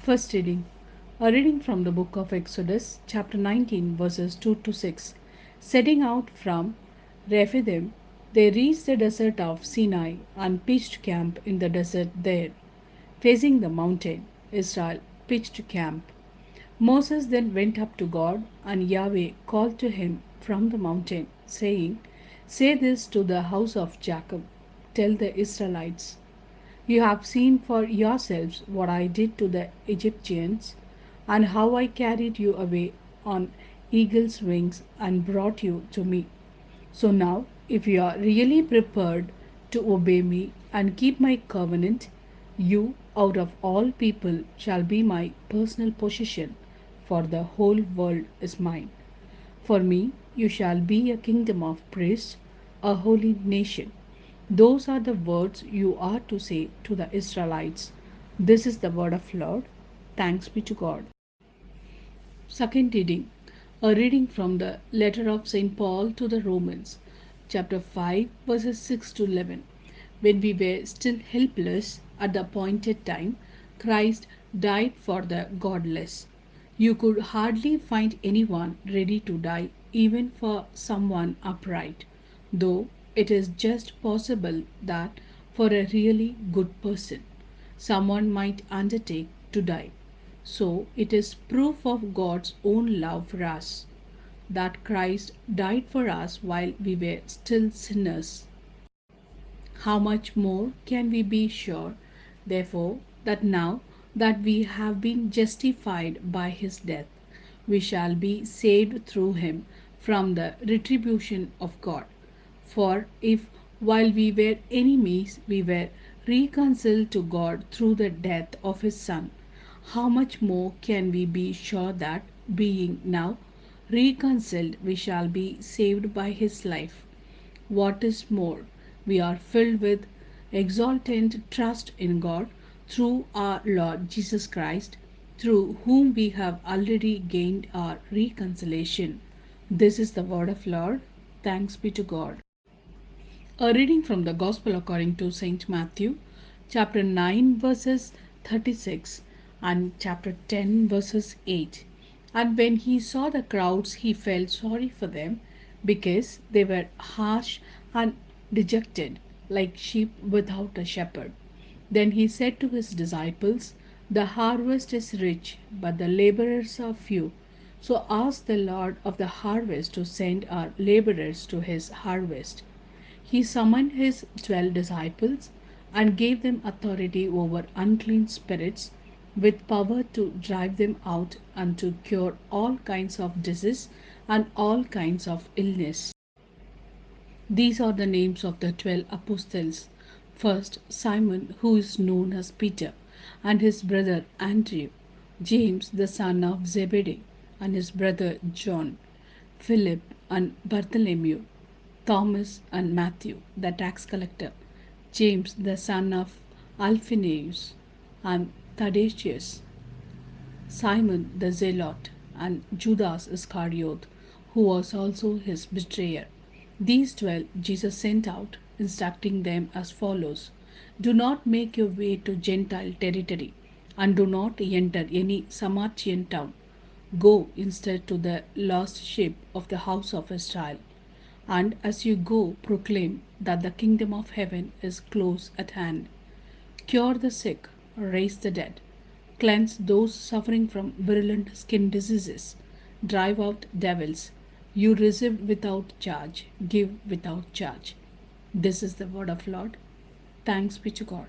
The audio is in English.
First reading. A reading from the book of Exodus, chapter 19, verses 2 to 6. Setting out from Rephidim, they reached the desert of Sinai and pitched camp in the desert there. Facing the mountain, Israel pitched camp. Moses then went up to God, and Yahweh called to him from the mountain, saying, Say this to the house of Jacob. Tell the Israelites, you have seen for yourselves what I did to the Egyptians, and how I carried you away on eagle's wings and brought you to me. So now, if you are really prepared to obey me and keep my covenant, you, out of all people, shall be my personal possession, for the whole world is mine. For me, you shall be a kingdom of priests, a holy nation. Those are the words you are to say to the Israelites. This is the word of Lord. Thanks be to God. Second reading. A reading from the letter of St. Paul to the Romans, chapter 5, verses 6 to 11. When we were still helpless at the appointed time, Christ died for the godless. You could hardly find anyone ready to die, even for someone upright, though it is just possible that for a really good person, someone might undertake to die. So it is proof of God's own love for us that Christ died for us while we were still sinners. How much more can we be sure, therefore, that now that we have been justified by his death, we shall be saved through him from the retribution of God? For if, while we were enemies, we were reconciled to God through the death of his Son, how much more can we be sure that, being now reconciled, we shall be saved by his life? What is more, we are filled with exultant trust in God through our Lord Jesus Christ, through whom we have already gained our reconciliation. This is the word of Lord. Thanks be to God. A reading from the Gospel according to Saint Matthew, chapter 9, verses 36, and chapter 10, verses 8. And when he saw the crowds, he felt sorry for them, because they were harsh and dejected, like sheep without a shepherd. Then he said to his disciples, The harvest is rich, but the laborers are few. So ask the Lord of the harvest to send our laborers to his harvest. He summoned his 12 disciples and gave them authority over unclean spirits, with power to drive them out and to cure all kinds of disease and all kinds of illness. These are the names of the 12 apostles. First, Simon, who is known as Peter, and his brother Andrew, James, the son of Zebedee, and his brother John, Philip and Bartholomew, Thomas and Matthew, the tax collector, James, the son of Alphaeus, and Thaddeus, Simon the Zealot, and Judas Iscariot, who was also his betrayer. These 12 Jesus sent out, instructing them as follows: Do not make your way to Gentile territory, and do not enter any Samaritan town. Go instead to the lost sheep of the house of Israel. And as you go, proclaim that the kingdom of heaven is close at hand. Cure the sick, raise the dead, cleanse those suffering from virulent skin diseases, drive out devils. You receive without charge, give without charge. This is the word of Lord. Thanks be to God.